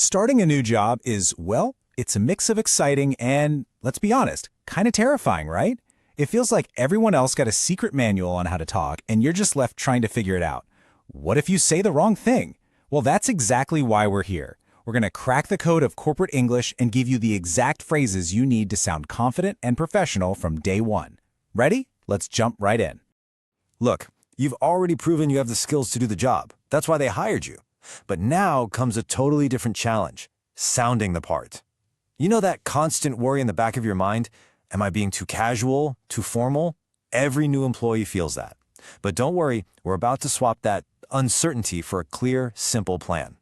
Starting a new job is, well, it's a mix of exciting and, let's be honest, kind of terrifying, right? It feels like everyone else got a secret manual on how to talk and you're just left trying to figure it out. What if you say the wrong thing? Well, that's exactly why we're here. We're going to crack the code of corporate English and give you the exact phrases you need to sound confident and professional from day one. Ready? Let's jump right in. Look, you've already proven you have the skills to do the job. That's why they hired you. But now comes a totally different challenge, sounding the part. You know that constant worry in the back of your mind? Am I being too casual, too formal? Every new employee feels that. But don't worry, we're about to swap that uncertainty for a clear, simple plan.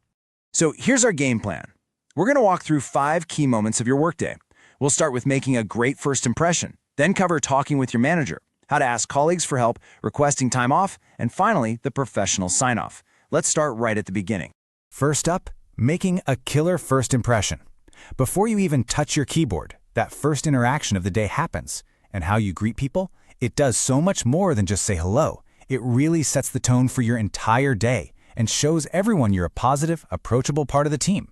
So here's our game plan. We're going to walk through 5 key moments of your workday. We'll start with making a great first impression, then cover talking with your manager, how to ask colleagues for help, requesting time off, and finally, the professional sign-off. Let's start right at the beginning. First up, making a killer first impression. Before you even touch your keyboard, that first interaction of the day happens. And how you greet people, it does so much more than just say hello. It really sets the tone for your entire day and shows everyone you're a positive, approachable part of the team.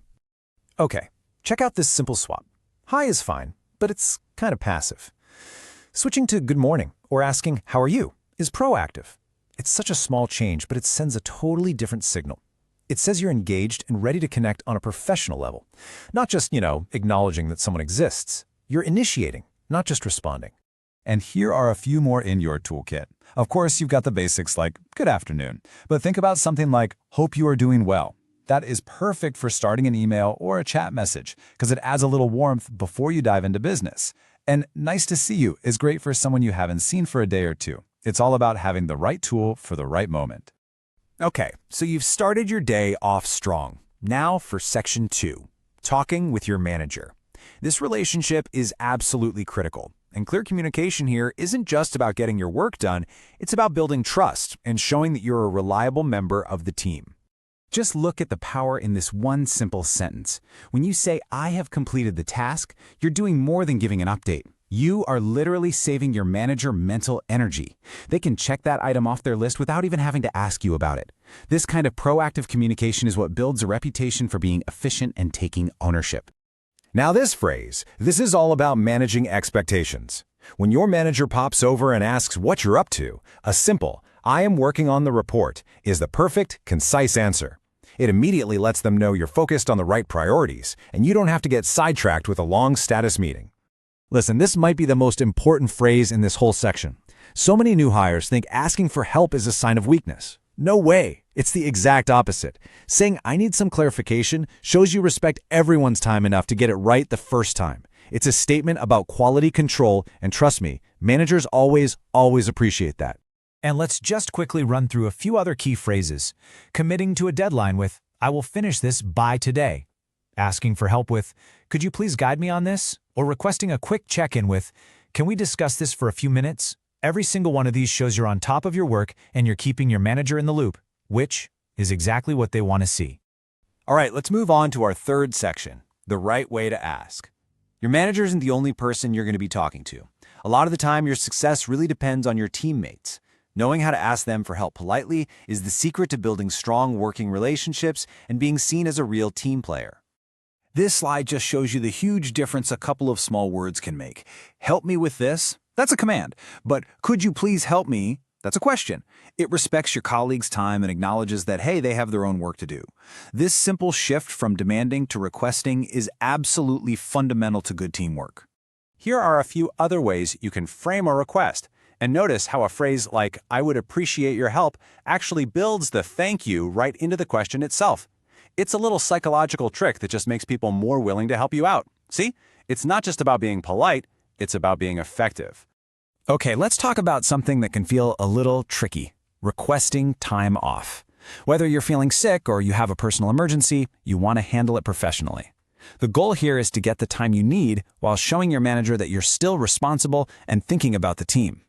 Okay, check out this simple swap. Hi is fine, but it's kind of passive. Switching to good morning or asking, how are you, is proactive. It's such a small change, but it sends a totally different signal. It says you're engaged and ready to connect on a professional level. Not just, acknowledging that someone exists. You're initiating, not just responding. And here are a few more in your toolkit. Of course, you've got the basics like, good afternoon. But think about something like, hope you are doing well. That is perfect for starting an email or a chat message because it adds a little warmth before you dive into business. And nice to see you is great for someone you haven't seen for a day or two. It's all about having the right tool for the right moment. Okay, so you've started your day off strong. Now for section 2, talking with your manager. This relationship is absolutely critical. And clear communication here isn't just about getting your work done, it's about building trust and showing that you're a reliable member of the team. Just look at the power in this one simple sentence. When you say, I have completed the task, you're doing more than giving an update. You are literally saving your manager mental energy. They can check that item off their list without even having to ask you about it. This kind of proactive communication is what builds a reputation for being efficient and taking ownership. Now this phrase, this is all about managing expectations. When your manager pops over and asks what you're up to, a simple, I am working on the report, is the perfect, concise answer. It immediately lets them know you're focused on the right priorities, and you don't have to get sidetracked with a long status meeting. Listen, this might be the most important phrase in this whole section. So many new hires think asking for help is a sign of weakness. No way. It's the exact opposite. Saying, I need some clarification shows you respect everyone's time enough to get it right the first time. It's a statement about quality control, and trust me, managers always appreciate that. And let's just quickly run through a few other key phrases. Committing to a deadline with, I will finish this by today. Asking for help with, could you please guide me on this? Or requesting a quick check-in with, can we discuss this for a few minutes? Every single one of these shows you're on top of your work and you're keeping your manager in the loop, which is exactly what they want to see. All right, let's move on to our third section, the right way to ask. Your manager isn't the only person you're going to be talking to. A lot of the time, your success really depends on your teammates. Knowing how to ask them for help politely is the secret to building strong working relationships and being seen as a real team player. This slide just shows you the huge difference a couple of small words can make. Help me with this? That's a command. But could you please help me? That's a question. It respects your colleagues' time and acknowledges that, hey, they have their own work to do. This simple shift from demanding to requesting is absolutely fundamental to good teamwork. Here are a few other ways you can frame a request. And notice how a phrase like, I would appreciate your help, actually builds the thank you right into the question itself. It's a little psychological trick that just makes people more willing to help you out. See? It's not just about being polite, it's about being effective. Okay, let's talk about something that can feel a little tricky, requesting time off. Whether you're feeling sick or you have a personal emergency, you want to handle it professionally. The goal here is to get the time you need while showing your manager that you're still responsible and thinking about the team.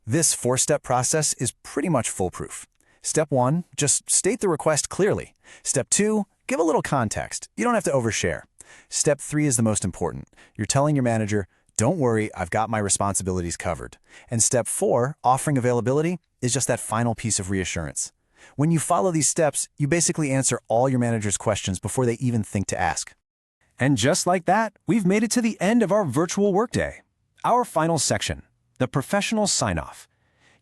This 4-step process is pretty much foolproof. Step 1, just state the request clearly. Step 2, give a little context. You don't have to overshare. Step 3 is the most important. You're telling your manager, don't worry, I've got my responsibilities covered. And step 4, offering availability, is just that final piece of reassurance. When you follow these steps, you basically answer all your manager's questions before they even think to ask. And just like that, we've made it to the end of our virtual workday. Our final section, the professional sign-off.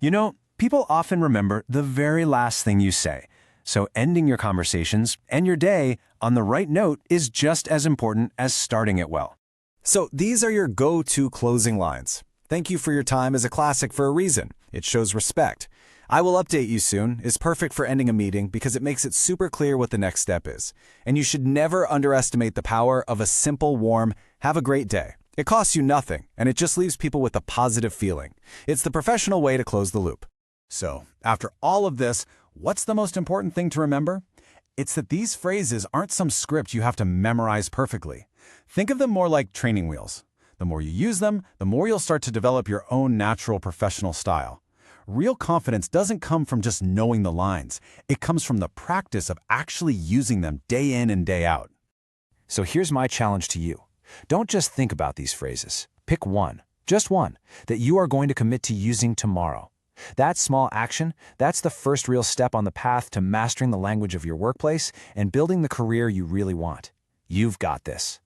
You know, people often remember the very last thing you say, so ending your conversations and your day on the right note is just as important as starting it well. So these are your go-to closing lines. Thank you for your time is a classic for a reason. It shows respect. I will update you soon is perfect for ending a meeting because it makes it super clear what the next step is. And you should never underestimate the power of a simple, warm, have a great day. It costs you nothing, and it just leaves people with a positive feeling. It's the professional way to close the loop. So, after all of this, what's the most important thing to remember? It's that these phrases aren't some script you have to memorize perfectly. Think of them more like training wheels. The more you use them, the more you'll start to develop your own natural professional style. Real confidence doesn't come from just knowing the lines. It comes from the practice of actually using them day in and day out. So here's my challenge to you. Don't just think about these phrases. Pick one, just one, that you are going to commit to using tomorrow. That small action, that's the first real step on the path to mastering the language of your workplace and building the career you really want. You've got this.